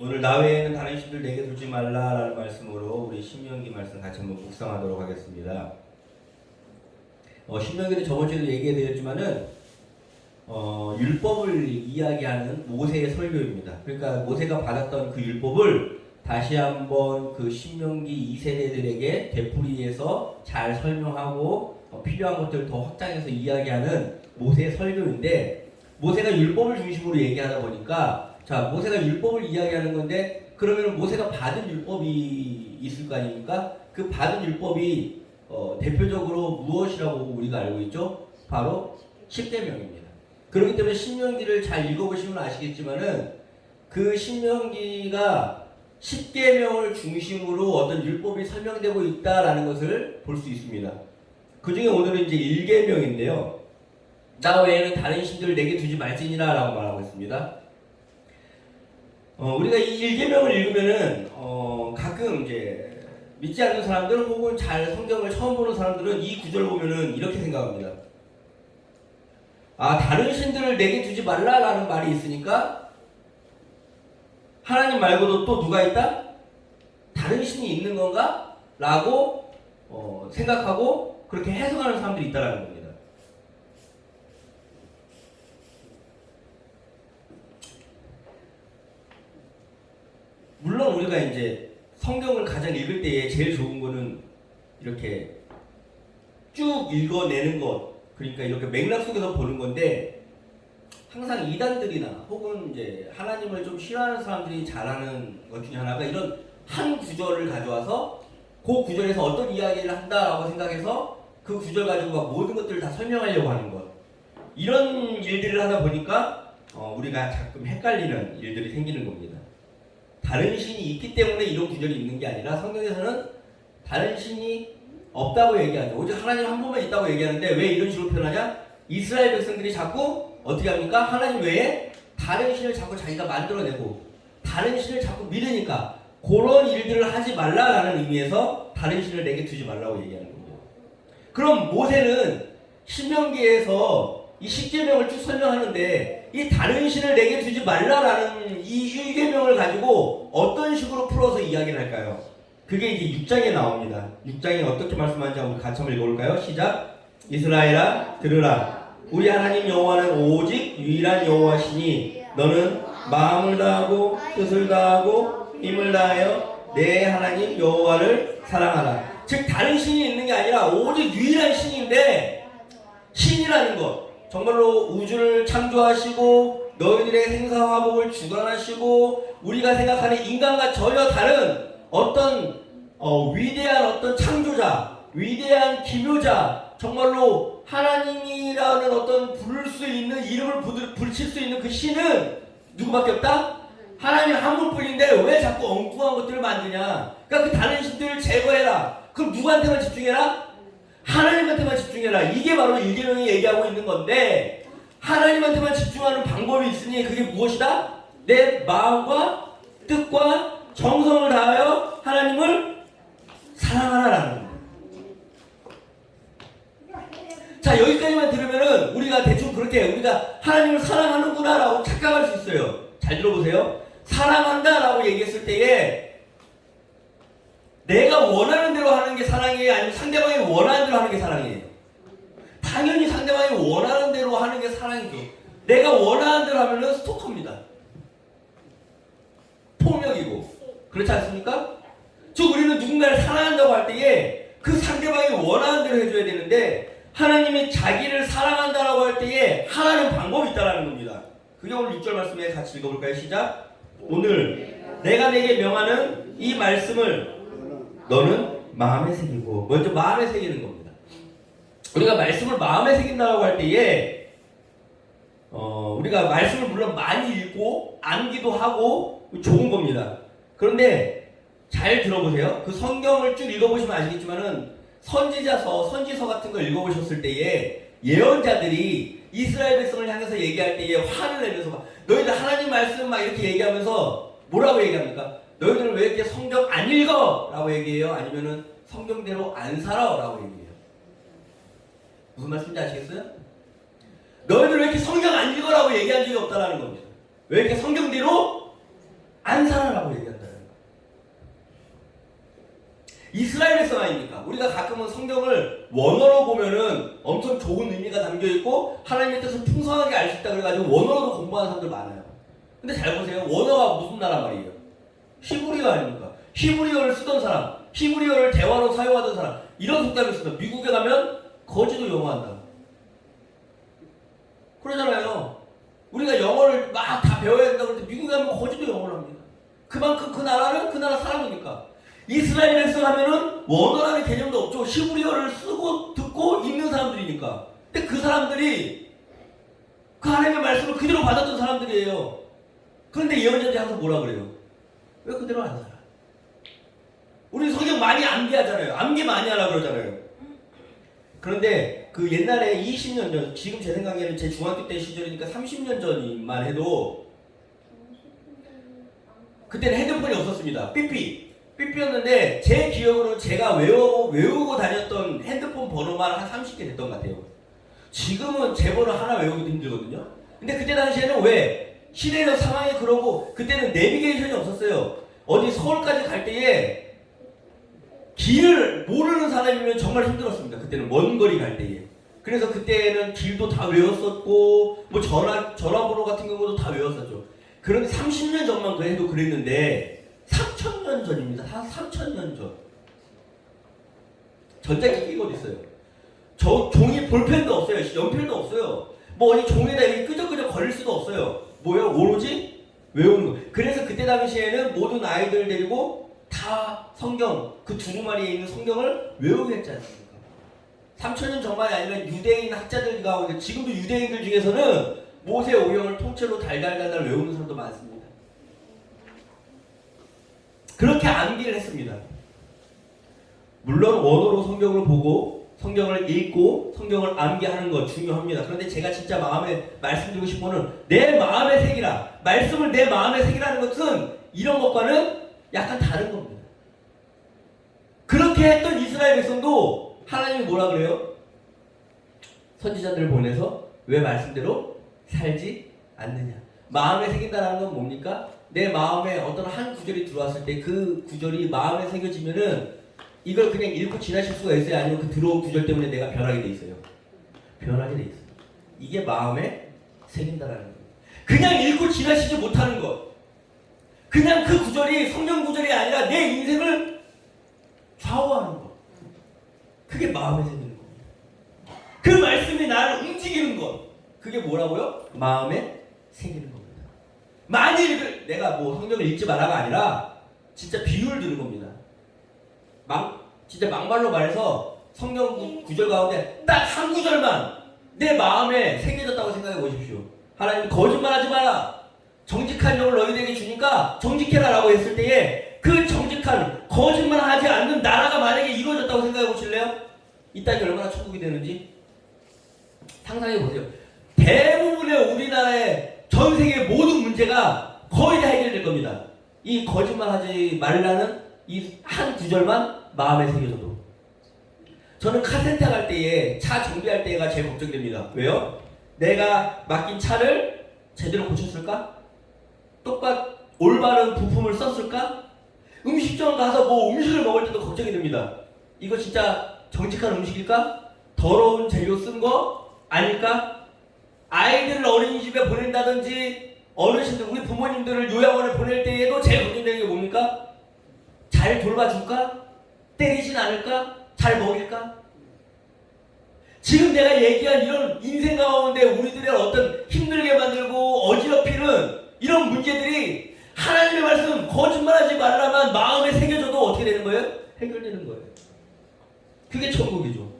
오늘 나 외에는 다른 신들 내게 두지 말라라는 말씀으로 우리 신명기 말씀 같이 한번 묵상하도록 하겠습니다. 신명기는 저번 주에도 얘기해드렸지만은 율법을 이야기하는 모세의 설교입니다. 그러니까 모세가 받았던 그 율법을 다시 한번 그 신명기 2세대들에게 되풀이해서 잘 설명하고 필요한 것들을 더 확장해서 이야기하는 모세의 설교인데, 모세가 율법을 중심으로 얘기하다 보니까, 자, 모세가 율법을 이야기하는 건데, 그러면 모세가 받은 율법이 있을 거 아닙니까? 그 받은 율법이 대표적으로 무엇이라고 우리가 알고 있죠? 바로 10계명입니다. 그렇기 때문에 신명기를 잘 읽어보시면 아시겠지만은 그 신명기가 10계명을 중심으로 어떤 율법이 설명되고 있다라는 것을 볼 수 있습니다. 그 중에 오늘은 이제 1계명인데요. 나 외에는 다른 신들을 내게 두지 말지니라 라고 말하고 있습니다. 우리가 이 1계명을 읽으면은 가끔 이제 믿지 않는 사람들 혹은 잘 성경을 처음 보는 사람들은 이 구절 보면은 이렇게 생각합니다. 아, 다른 신들을 내게 두지 말라라는 말이 있으니까 하나님 말고도 또 누가 있다? 다른 신이 있는 건가? 라고 생각하고 그렇게 해석하는 사람들이 있다라는 겁니다. 물론 우리가 이제 성경을 가장 읽을 때에 제일 좋은 거는 이렇게 쭉 읽어내는 것, 그러니까 이렇게 맥락 속에서 보는 건데, 항상 이단들이나 혹은 이제 하나님을 좀 싫어하는 사람들이 잘하는 것 중에 하나가 이런 한 구절을 가져와서 그 구절에서 어떤 이야기를 한다라고 생각해서 그 구절 가지고 막 모든 것들을 다 설명하려고 하는 것, 이런 일들을 하다 보니까 우리가 가끔 헷갈리는 일들이 생기는 겁니다. 다른 신이 있기 때문에 이런 구절이 있는 게 아니라 성경에서는 다른 신이 없다고 얘기하죠. 오직 하나님 한 분만 있다고 얘기하는데 왜 이런 식으로 표현하냐? 이스라엘 백성들이 자꾸 어떻게 합니까? 하나님 외에 다른 신을 자꾸 자기가 만들어내고 다른 신을 자꾸 믿으니까 그런 일들을 하지 말라라는 의미에서 다른 신을 내게 두지 말라고 얘기하는 겁니다. 그럼 모세는 신명기에서 이 10계명을 쭉 설명하는데 이 다른 신을 내게 두지 말라라는 이 1계명을 가지고 어떤 식으로 풀어서 이야기를 할까요? 그게 이제 6장에 나옵니다. 6장에 어떻게 말씀하는지 한번 같이 한번 읽어볼까요? 시작! 이스라엘아 들으라. 우리 하나님 여호와는 오직 유일한 여호와시니 너는 마음을 다하고 뜻을 다하고 힘을 다하여 내 하나님 여호와를 사랑하라. 즉 다른 신이 있는 게 아니라 오직 유일한 신인데, 신이라는 것, 정말로 우주를 창조하시고 너희들의 생사화복을 주관하시고 우리가 생각하는 인간과 전혀 다른 어떤 위대한 어떤 창조자, 위대한 기묘자, 정말로 하나님이라는 어떤 부를 수 있는 이름을 붙일 수 있는 그 신은 누구밖에 없다? 하나님 한 분뿐인데 왜 자꾸 엉뚱한 것들을 만드냐? 그러니까 그 다른 신들을 제거해라. 그럼 누구한테만 집중해라? 하나님한테만 집중해라. 이게 바로 1계명이 얘기하고 있는 건데, 하나님한테만 집중하는 방법이 있으니 그게 무엇이다? 내 마음과 뜻과 정성을 다하여 하나님을 사랑하라라는 거예요. 자, 여기까지만 들으면은 우리가 대충 그렇게 우리가 하나님을 사랑하는구나 라고 착각할 수 있어요. 잘 들어보세요. 사랑한다 라고 얘기했을 때에 내가 원하는 대로 하는 게 사랑이에요? 아니면 상대방이 원하는 대로 하는 게 사랑이에요? 당연히 상대방이 원하는 대로 하는 게 사랑이죠. 내가 원하는 대로 하면은 스토커입니다. 폭력이고. 그렇지 않습니까? 즉 우리는 누군가를 사랑한다고 할 때에 그 상대방이 원하는 대로 해줘야 되는데, 하나님이 자기를 사랑한다라고 할 때에 하나는 방법이 있다라는 겁니다. 그게 오늘 6절 말씀에 같이 읽어볼까요? 시작! 오늘 내가 내게 명하는 이 말씀을 너는 마음에 새기고. 먼저 마음에 새기는 겁니다. 우리가 말씀을 마음에 새긴다고 할 때에 우리가 말씀을 물론 많이 읽고 암기도 하고 좋은 겁니다. 그런데 잘 들어보세요. 그 성경을 쭉 읽어보시면 아시겠지만은 선지서 같은 걸 읽어보셨을 때에 예언자들이 이스라엘 백성을 향해서 얘기할 때에 화를 내면서 막 너희들 하나님 말씀 막 이렇게 얘기하면서 뭐라고 얘기합니까? 너희들 왜 이렇게 성경 안 읽어? 라고 얘기해요? 아니면은 성경대로 안 살아? 라고 얘기해요? 무슨 말씀인지 아시겠어요? 너희들 왜 이렇게 성경 안 읽어라고 얘기한 적이 없다라는 겁니다. 왜 이렇게 성경대로 안 살아라고 얘기한다는 거예요. 이스라엘 백성 아닙니까? 우리가 가끔은 성경을 원어로 보면은 엄청 좋은 의미가 담겨 있고 하나님의 뜻을 풍성하게 알 수 있다 그래가지고 원어로도 공부하는 사람들 많아요. 근데 잘 보세요. 원어가 무슨 나라 말이에요? 히브리어 아닙니까? 히브리어를 쓰던 사람, 히브리어를 대화로 사용하던 사람, 이런 속담이 있습니다. 미국에 가면 거지도 영어한다. 그러잖아요. 우리가 영어를 막 다 배워야 된다고 그럴 때 미국에 가면 거지도 영어를 합니다. 그만큼 그 나라는 그 나라 사람이니까. 이스라엘 백성 하면은 원어라는 개념도 없죠. 히브리어를 쓰고 듣고 읽는 사람들이니까. 근데 그 사람들이 그 하나님의 말씀을 그대로 받았던 사람들이에요. 그런데 예언자들이 항상 뭐라 그래요? 왜 그대로 안 살아? 우리 성경 많이 암기하잖아요. 암기 많이 하라고 그러잖아요. 그런데 그 옛날에 20년 전, 지금 제 생각에는 제 중학교 때 시절이니까 30년 전만 해도 그때는 핸드폰이 없었습니다. 삐삐였는데 제 기억으로 제가 외우고 다녔던 핸드폰 번호만 한 30개 됐던 것 같아요. 지금은 제 번호 하나 외우기도 힘들거든요. 근데 그때 당시에는 왜? 시대적 상황이 그러고 그때는 내비게이션이 없었어요. 어디 서울까지 갈 때에 길을 모르는 사람이면 정말 힘들었습니다. 그때는 먼 거리 갈 때에. 그래서 그때는 길도 다 외웠었고 뭐 전화번호 같은 경우도 다 외웠었죠. 그런데 30년 전만 해도 그랬는데 3,000년 전입니다. 한 3,000년 전. 전자기기가 어디 있어요? 종이 볼펜도 없어요. 연필도 없어요. 뭐 어디 종이에다 이렇게 끄적끄적 거릴 수도 없어요. 뭐예요? 오로지 외우는 거. 그래서 그때 당시에는 모든 아이들 데리고 다 성경, 그 두루마리에 있는 성경을 외우게 했지 않습니까? 3,000년 전만이 아니라 유대인 학자들 가운데 지금도 유대인들 중에서는 모세 오경을 통째로 달달달달 외우는 사람도 많습니다. 그렇게 암기를 했습니다. 물론 원어로 성경을 보고 성경을 읽고 성경을 암기하는 것 중요합니다. 그런데 제가 진짜 마음에 말씀드리고 싶은 거는 내 마음에 새기라. 말씀을 내 마음에 새기라는 것은 이런 것과는 약간 다른 겁니다. 그렇게 했던 이스라엘 백성도 하나님이 뭐라 그래요? 선지자들을 보내서 왜 말씀대로 살지 않느냐. 마음에 새긴다는 건 뭡니까? 내 마음에 어떤 한 구절이 들어왔을 때 그 구절이 마음에 새겨지면은 이걸 그냥 읽고 지나칠 수가 있어요? 아니면 그 들어온 구절 때문에 내가 변하게 돼 있어요? 변하게 돼 있어요. 이게 마음에 새긴다라는 거예요. 그냥 읽고 지나치지 못하는 것. 그냥 그 구절이 성경 구절이 아니라 내 인생을 좌우하는 것. 그게 마음에 새기는 겁니다. 그 말씀이 나를 움직이는 것. 그게 뭐라고요? 마음에 새기는 겁니다. 많이 내가 뭐 성경을 읽지 마라가 아니라 진짜 비유를 드는 겁니다. 진짜 막말로 말해서 성경 구절 가운데 딱 한 구절만 내 마음에 새겨졌다고 생각해 보십시오. 하나님이 거짓말하지 마라. 정직한 영을 너희에게 주니까 정직해라 라고 했을 때에 그 정직한 거짓말하지 않는 나라가 만약에 이루어졌다고 생각해 보실래요? 이 땅이 얼마나 천국이 되는지 상상해 보세요. 대부분의 우리나라의 전 세계 모든 문제가 거의 다 해결될 겁니다. 이 거짓말하지 말라는 이 한 구절만 마음에 새겨져도. 저는 카센터 갈 때에 차 정비할 때가 제일 걱정됩니다. 왜요? 내가 맡긴 차를 제대로 고쳤을까? 올바른 부품을 썼을까? 음식점 가서 뭐 음식을 먹을 때도 걱정이 됩니다. 이거 진짜 정직한 음식일까? 더러운 재료 쓴 거 아닐까? 아이들을 어린이집에 보낸다든지 어르신들, 우리 부모님들을 요양원에 보낼 때에도 제일 걱정되는 게 뭡니까? 잘 돌봐줄까? 때리진 않을까? 잘 먹일까? 지금 내가 얘기한 이런 인생 가운데 우리들의 어떤 힘들게 만들고 어지럽히는 이런 문제들이 하나님의 말씀 거짓말하지 말라만 마음에 새겨져도 어떻게 되는 거예요? 해결되는 거예요. 그게 천국이죠.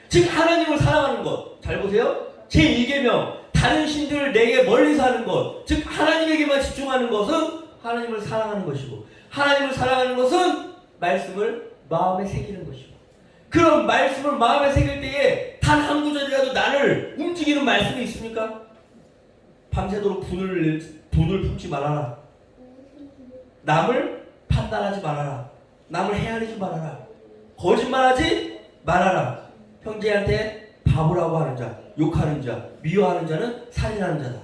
즉 하나님을 사랑하는 것. 잘 보세요. 제1계명 다른 신들을 내게 멀리서 하는 것, 즉 하나님에게만 집중하는 것은 하나님을 사랑하는 것이고, 하나님을 사랑하는 것은 말씀을 마음에 새기는 것이고, 그럼 말씀을 마음에 새길 때에 단 한 구절이라도 나를 움직이는 말씀이 있습니까? 밤새도록 분을 품지 말아라. 남을 판단하지 말아라. 남을 헤아리지 말아라. 거짓말하지 말아라. 형제한테 바보라고 하는 자, 욕하는 자, 미워하는 자는 살인하는 자다.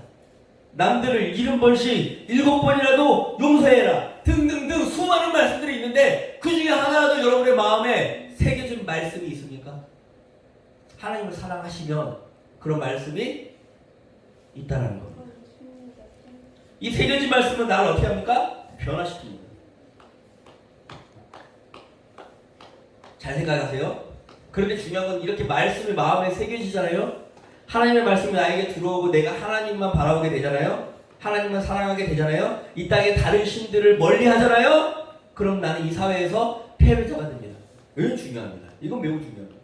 남들을 70번씩 7번이라도 용서해라 등등등 수많은 말씀들이 있는데 그 중에 하나라도 여러분의 마음에 새겨진 말씀이 있습니까? 하나님을 사랑하시면 그런 말씀이 있다는 겁니다. 이 새겨진 말씀은 나를 어떻게 합니까? 변화시킵니다. 잘 생각하세요. 그런데 중요한 건 이렇게 말씀이 마음에 새겨지잖아요. 하나님의 말씀이 나에게 들어오고 내가 하나님만 바라보게 되잖아요. 하나님만 사랑하게 되잖아요. 이 땅에 다른 신들을 멀리 하잖아요. 그럼 나는 이 사회에서 패배자가 됩니다. 이건 중요합니다. 이건 매우 중요합니다.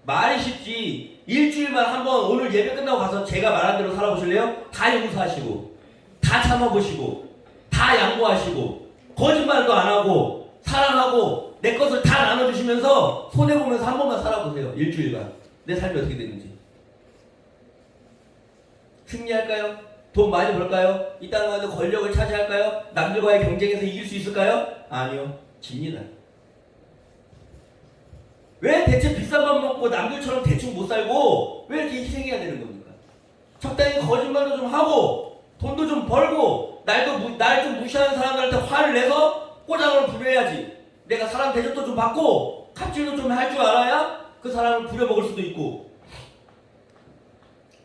말이 쉽지 일주일만 한번 오늘 예배 끝나고 가서 제가 말한 대로 살아보실래요? 다 용서하시고 다 참아보시고 다 양보하시고 거짓말도 안 하고 사랑하고 내 것을 다 나눠주시면서 손해보면서 한 번만 살아보세요. 일주일간 내 삶이 어떻게 되는지. 승리할까요? 돈 많이 벌까요? 이 땅 가운데 권력을 차지할까요? 남들과의 경쟁에서 이길 수 있을까요? 아니요. 집니다. 왜 대체 비싼 밥 먹고 남들처럼 대충 못 살고 왜 이렇게 희생해야 되는 겁니까? 적당히 거짓말도 좀 하고 돈도 좀 벌고 날 좀 무시하는 사람들한테 화를 내서 꼬장을 부려야지. 내가 사람 대접도 좀 받고 갑질도 좀 할 줄 알아야 그 사람을 부려먹을 수도 있고.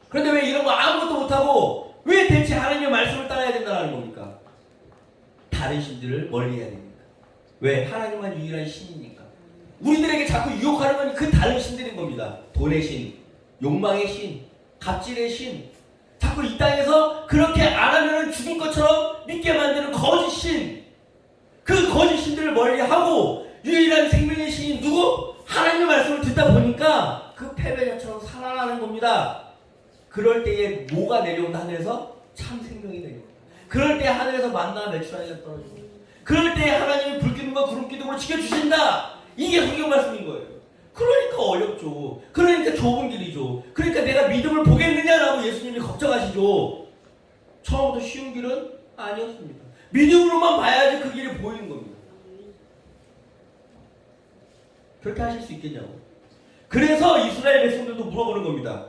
그런데 왜 이런 거 아무것도 못하고 왜 대체 하나님의 말씀을 따라야 된다는 겁니까? 다른 신들을 멀리해야 됩니까? 왜? 하나님만 유일한 신이니까. 우리들에게 자꾸 유혹하는 건 그 다른 신들인 겁니다. 돈의 신, 욕망의 신, 갑질의 신. 자꾸 이 땅에서 그렇게 안 하면 죽을 것처럼 믿게 만드는 거짓 신. 그 거짓 신들을 멀리하고 유일한 생명의 신이 누구? 하나님의 말씀을 듣다 보니까 그 패배자처럼 살아나는 겁니다. 그럴 때에 뭐가 내려온다? 하늘에서 참 생명이 내려온다. 그럴 때 하늘에서 만나 메추라기가 떨어집니다. 그럴 때 하나님이 불기둥과 구름기둥으로 지켜주신다. 이게 성경 말씀인 거예요. 그러니까 어렵죠. 그러니까 좁은 길이죠. 그러니까 내가 믿음을 보겠느냐라고 예수님이 걱정하시죠. 처음부터 쉬운 길은 아니었습니다. 믿음으로만 봐야지 그 길이 보이는 겁니다. 그렇게 하실 수 있겠냐고. 그래서 이스라엘 백성들도 물어보는 겁니다.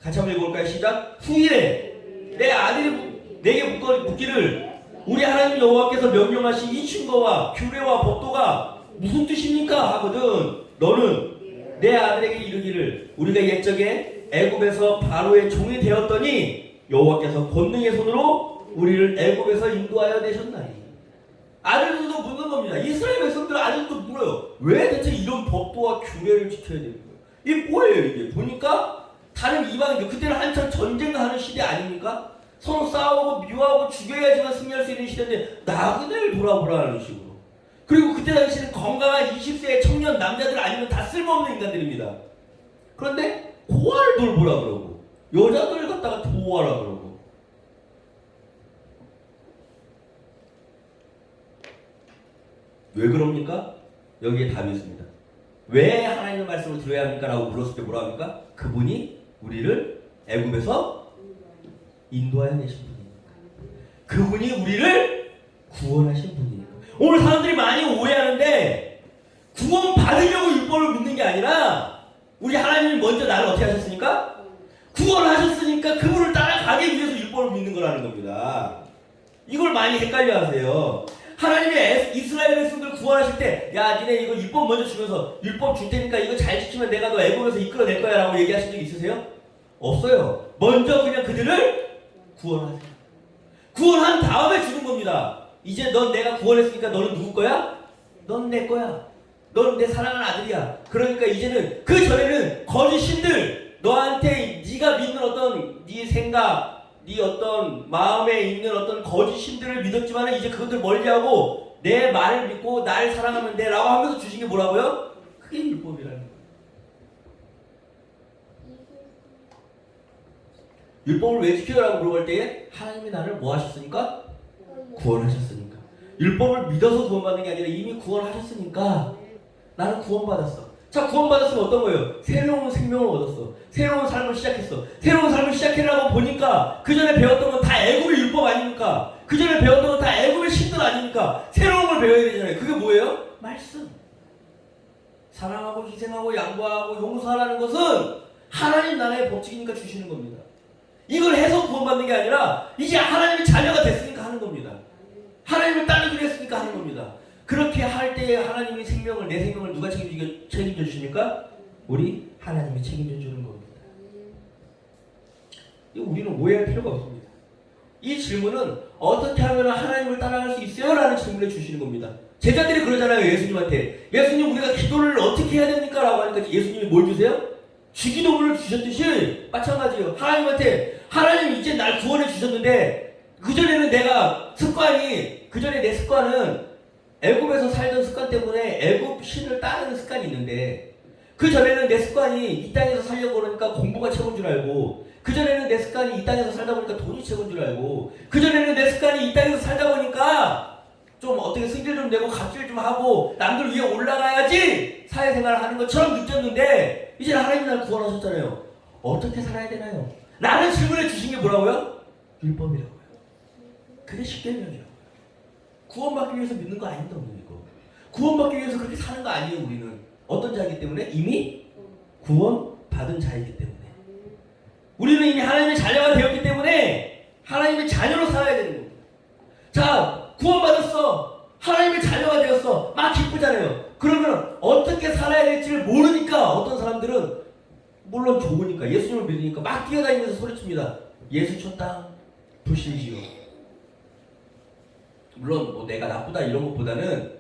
같이 한번 읽어볼까요? 시작. 후일에 내 아들이 내게 묻기를 우리 하나님 여호와께서 명령하신 이 증거와 규례와 법도가 무슨 뜻입니까? 하거든 너는 내 아들에게 이르기를 우리가 옛적에 애굽에서 바로의 종이 되었더니 여호와께서 권능의 손으로 우리를 애굽에서 인도하여 내셨나니. 아들들도 묻는 겁니다. 이스라엘 백성들 아들도 물어요. 왜 대체 이런 법도와 규례를 지켜야 되는 거예요? 이게 뭐예요 이게? 보니까 다른 이방인들, 그때는 한참 전쟁하는 시대 아닙니까? 서로 싸우고 미워하고 죽여야지만 승리할 수 있는 시대인데 나그네를 돌아보라는 식으로. 그리고 그때 당시에는 건강한 20세의 청년 남자들 아니면 다 쓸모없는 인간들입니다. 그런데 고아를 돌보라 그러고 여자들을 갖다가 보호하라 그러고. 왜 그럽니까? 여기에 답이 있습니다. 왜 하나님의 말씀을 들어야 합니까? 라고 물었을 때 뭐라 합니까? 그분이 우리를 애굽에서 인도하여 내신 분이니까. 그분이 우리를 구원하신 분이니까. 오늘 사람들이 많이 오해하는데 구원 받으려고 율법을 믿는 게 아니라 우리 하나님이 먼저 나를 어떻게 하셨습니까? 구원하셨으니까 그분을 따라가기 위해서 율법을 믿는 거라는 겁니다. 이걸 많이 헷갈려 하세요. 하나님이 이스라엘 백성들을 구원하실 때 야 니네 이거 율법 먼저 주면서 율법 줄 테니까 이거 잘 지키면 내가 너 애굽에서 이끌어낼 거야 라고 얘기하신 적 있으세요? 없어요. 먼저 그냥 그들을 구원하세요. 구원한 다음에 주는 겁니다. 이제 넌 내가 구원했으니까 너는 누구 거야? 넌 내 거야. 넌 내 사랑하는 아들이야. 그러니까 이제는 그 전에는 거짓 신들 너한테 네가 믿는 어떤 네 생각 네 어떤 마음에 있는 어떤 거짓 신들을 믿었지만 이제 그것들 멀리하고 내 말을 믿고 날 사랑하면 돼 라고 하면서 주신 게 뭐라고요? 그게 율법이라는 거예요. 율법을 왜 지켜라고 물어볼 때에 하나님이 나를 뭐 하셨으니까? 구원하셨으니까. 율법을 믿어서 구원받는 게 아니라 이미 구원하셨으니까 나는 구원받았어. 자, 구원받았으면 어떤 거예요? 새로운 생명을 얻었어. 새로운 삶을 시작했어. 새로운 삶을 시작하려고 보니까 그 전에 배웠던 건 다 애굽의 율법 아닙니까? 그 전에 배웠던 건 다 애굽의 신들 아닙니까? 새로운 걸 배워야 되잖아요. 그게 뭐예요? 말씀. 사랑하고 희생하고 양보하고 용서하라는 것은 하나님 나라의 법칙이니까 주시는 겁니다. 이걸 해서 구원받는 게 아니라 이제 하나님의 자녀가 됐으니까 하는 겁니다. 하나님을 따르기로 했으니까 하는 겁니다. 그렇게 할 때에 하나님의 생명을, 내 생명을 누가 책임져 주십니까? 우리 하나님이 책임져 주는 겁니다. 우리는 오해할 필요가 없습니다. 이 질문은 어떻게 하면 하나님을 따라갈 수 있어요? 라는 질문을 주시는 겁니다. 제자들이 그러잖아요. 예수님한테. 예수님, 우리가 기도를 어떻게 해야 됩니까? 라고 하니까 예수님이 뭘 주세요? 주기도문을 주셨듯이 마찬가지예요. 하나님한테 하나님 이제 날 구원해 주셨는데 그전에는 내가 습관이, 그전에 내 습관은 애굽에서 살던 습관 때문에 애굽 신을 따르는 습관이 있는데 그전에는 내 습관이 이 땅에서 살려고 그러니까 공부가 최고인 줄 알고 그전에는 내 습관이 이 땅에서 살다 보니까 돈이 최고인 줄 알고 그전에는 내 습관이 이 땅에서 살다 보니까 좀 어떻게 승질 좀 내고 갑질 좀 하고 남들 위에 올라가야지 사회생활을 하는 것처럼 느꼈는데 이제 하나님 날 구원하셨잖아요. 어떻게 살아야 되나요? 라는 질문을 주신 게 뭐라고요? 율법이라고요. 그게 십계명이라고요. 구원받기 위해서 믿는 거 아닙니다. 이거. 구원받기 위해서 그렇게 사는 거 아니에요. 우리는 어떤 자이기 때문에? 이미 구원받은 자이기 때문에. 우리는 이미 하나님의 자녀가 되었기 때문에 하나님의 자녀로 살아야 되는 겁니다. 자, 구원받았어. 하나님의 자녀가 되었어. 막 기쁘잖아요. 그러면 어떻게 살아야 될지를 모르니까 어떤 사람들은 물론 좋으니까 예수님을 믿으니까 막 뛰어다니면서 소리칩니다. 예수 촌땅 부시지요. 물론 뭐 내가 나쁘다 이런 것보다는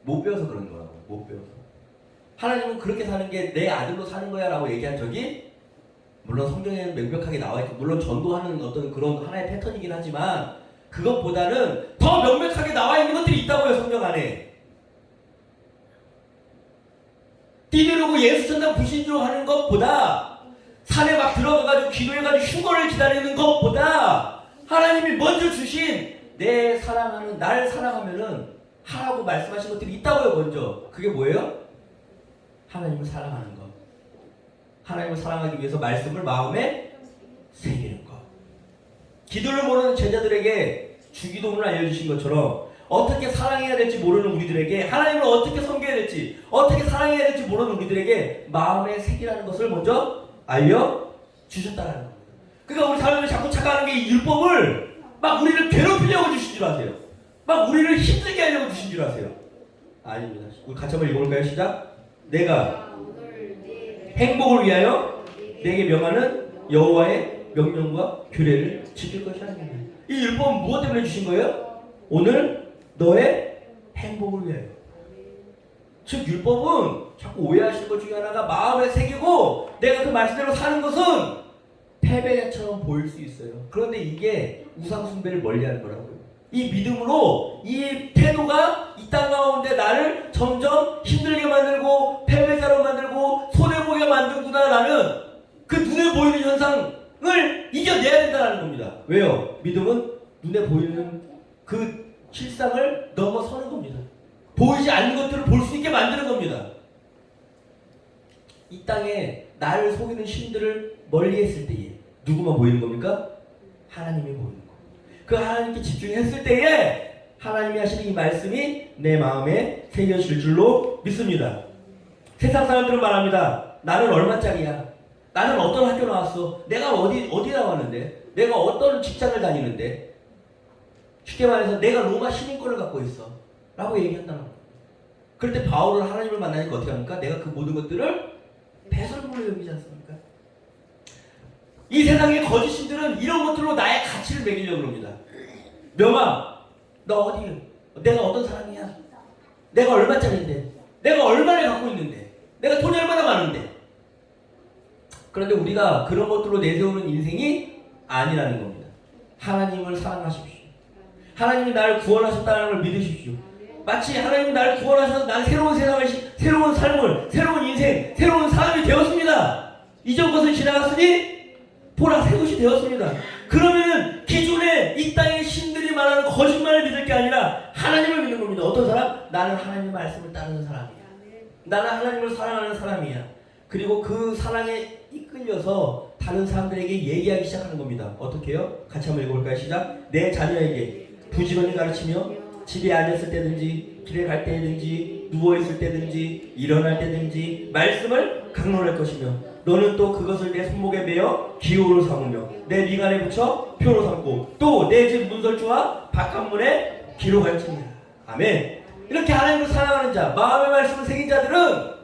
못 배워서 그런 거라고. 못 배워서. 하나님은 그렇게 사는 게 내 아들로 사는 거야 라고 얘기한 적이 물론 성경에는 명백하게 나와 있고 물론 전도하는 어떤 그런 하나의 패턴이긴 하지만 그것보다는 더 명백하게 나와 있는 것들이 있다고요. 성경 안에. 뛰누르고 예수 천당 불신조 하는 것보다 산에 막 들어가가지고 기도해가지고 휴거를 기다리는 것보다 하나님이 먼저 주신 내 사랑하는 날 사랑하면은 하라고 말씀하신 것들이 있다고요. 먼저 그게 뭐예요? 하나님을 사랑하는 것. 하나님을 사랑하기 위해서 말씀을 마음에 새기는 것. 기도를 모르는 제자들에게 주기도문을 알려주신 것처럼 어떻게 사랑해야 될지 모르는 우리들에게 하나님을 어떻게 섬겨야 될지 어떻게 사랑해야 될지 모르는 우리들에게 마음에 새기라는 것을 먼저 알려주셨다는 겁니다. 그러니까 우리 사람들이 자꾸 착각하는 게 이 율법을 막 우리를 괴롭히려고 주신 줄 아세요. 막 우리를 힘들게 하려고 주신 줄 아세요. 아닙니다. 우리 같이 한번 읽어볼까요? 시작. 내가 행복을 위하여 내게 명하는 여호와의 명령과 규례를 지킬 것이 아닙니다. 이 율법은 무엇 때문에 주신 거예요? 오늘 너의 행복을 위하여. 즉 율법은 자꾸 오해하시는 것 중에 하나가 마음에 새기고 내가 그 말씀대로 사는 것은 패배처럼 보일 수 있어요. 그런데 이게 우상숭배를 멀리하는 거라고요. 이 믿음으로 이 태도가 이 땅 가운데 나를 점점 힘들게 만들고 패배자로 만들고 손해보게 만든구나 라는 그 눈에 보이는 현상을 이겨내야 된다는 겁니다. 왜요? 믿음은 눈에 보이는 그 실상을 넘어서는 겁니다. 보이지 않는 것들을 볼 수 있게 만드는 겁니다. 이 땅에 나를 속이는 신들을 멀리했을 때에 누구만 보이는 겁니까? 하나님이 보이는 겁니다. 그 하나님께 집중했을 때에 하나님이 하시는 이 말씀이 내 마음에 새겨질 줄로 믿습니다. 세상 사람들은 말합니다. 나는 얼마짜리야? 나는 어떤 학교 나왔어? 내가 어디 나왔는데? 내가 어떤 직장을 다니는데? 쉽게 말해서 내가 로마 시민권을 갖고 있어 라고 얘기한다는 거예요. 그럴 때 바울은 하나님을 만나니까 어떻게 합니까? 내가 그 모든 것들을 배설물로 여기지 않습니까? 이 세상의 거짓신들은 이런 것들로 나의 가치를 매기려고 합니다. 명함, 너 어디? 내가 어떤 사람이야? 내가 얼마짜리인데? 내가 얼마를 갖고 있는데? 내가 돈이 얼마나 많은데? 그런데 우리가 그런 것들로 내세우는 인생이 아니라는 겁니다. 하나님을 사랑하십시오. 하나님이 나를 구원하셨다는 걸 믿으십시오. 마치 하나님이 나를 구원하셔서 나는 새로운 세상을, 새로운 삶을, 새로운 인생, 새로운 사람이 되었습니다. 이전 것은 지나갔으니 보라 새 것이 되었습니다. 그러면 기존에 이 땅의 신들이 말하는 거짓말을 믿을 게 아니라 하나님을 믿는 겁니다. 어떤 사람? 나는 하나님의 말씀을 따르는 사람이야. 나는 하나님을 사랑하는 사람이야. 그리고 그 사랑에 이끌려서 다른 사람들에게 얘기하기 시작하는 겁니다. 어떻게 해요? 같이 한번 읽어볼까요? 시작. 내 자녀에게 부지런히 가르치며 집에 앉았을 때든지 길에 갈 때든지 누워있을 때든지 일어날 때든지 말씀을 강론할 것이며 너는 또 그것을 내 손목에 매어 기호로 삼으며 내 미간에 붙여 표로 삼고 또 내 집 문설주와 바깥문에 기록할지니라. 아멘. 이렇게 하나님을 사랑하는 자, 마음의 말씀을 새긴 자들은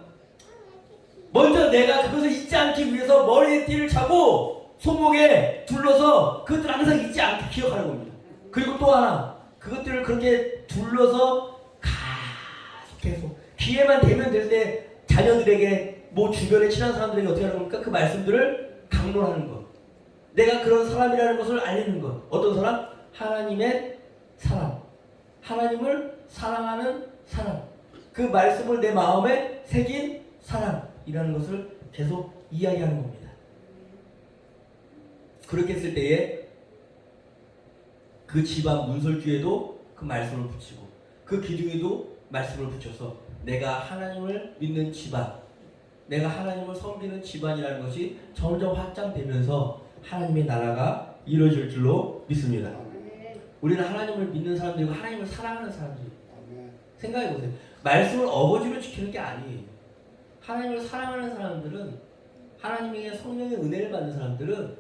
먼저 내가 그것을 잊지 않기 위해서 머리에 띠를 차고 손목에 둘러서 그것들을 항상 잊지 않게 기억하는 겁니다. 그리고 또 하나, 그것들을 그렇게 둘러서 계속 기회만 되면 될 때 자녀들에게 뭐 주변에 친한 사람들에게 어떻게 하는 겁니까? 그 말씀들을 강론하는 것. 내가 그런 사람이라는 것을 알리는 것. 어떤 사람? 하나님의 사람. 하나님을 사랑하는 사람. 그 말씀을 내 마음에 새긴 사람이라는 것을 계속 이야기하는 겁니다. 그렇게 했을 때에 그 집안 문설주에도 그 말씀을 붙이고 그 기둥에도 말씀을 붙여서 내가 하나님을 믿는 집안, 내가 하나님을 섬기는 집안이라는 것이 점점 확장되면서 하나님의 나라가 이루어질 줄로 믿습니다. 우리는 하나님을 믿는 사람들이고 하나님을 사랑하는 사람들이에요. 생각해보세요. 말씀을 어거지로 지키는 게 아니에요. 하나님을 사랑하는 사람들은, 하나님의 성령의 은혜를 받는 사람들은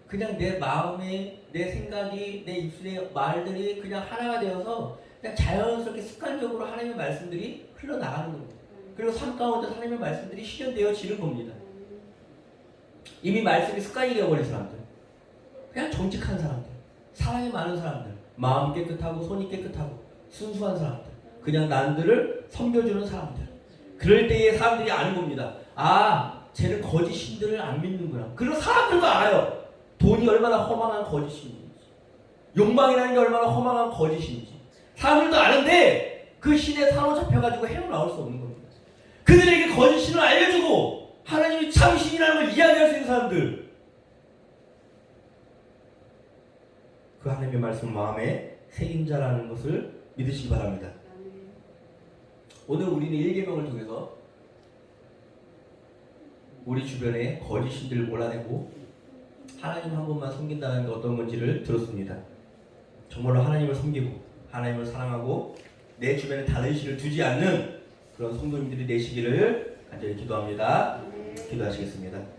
그냥 내 마음에, 내 생각이, 내 입술의 말들이 그냥 하나가 되어서 그냥 자연스럽게 습관적으로 하나님의 말씀들이 흘러나가는 겁니다. 그리고 삶 가운데 하나님의 말씀들이 실현되어지는 겁니다. 이미 말씀이 습관이 되어버린 사람들, 그냥 정직한 사람들, 사랑이 많은 사람들, 마음 깨끗하고 손이 깨끗하고 순수한 사람들, 그냥 남들을 섬겨주는 사람들. 그럴 때에 사람들이 아는 겁니다. 아, 쟤는 거짓 신들을 안 믿는구나. 그리고 사람들도 알아요. 돈이 얼마나 허망한 거짓인지, 욕망이라는 게 얼마나 허망한 거짓인지 사람들도 아는데 그 신에 사로잡혀가지고 헤어나올 수 없는 겁니다. 그들에게 거짓 신을 알려주고 하나님이 참 신이라는 걸 이야기할 수 있는 사람들, 그 하나님의 말씀 마음에 새긴 자라는 것을 믿으시기 바랍니다. 오늘 우리는 1계명을 통해서 우리 주변에 거짓 신들을 몰아내고 하나님 한 분만 섬긴다는 게 어떤 건지를 들었습니다. 정말로 하나님을 섬기고 하나님을 사랑하고 내 주변에 다른 신을 두지 않는 그런 성도님들이 되시기를 간절히 기도합니다. 기도하시겠습니다.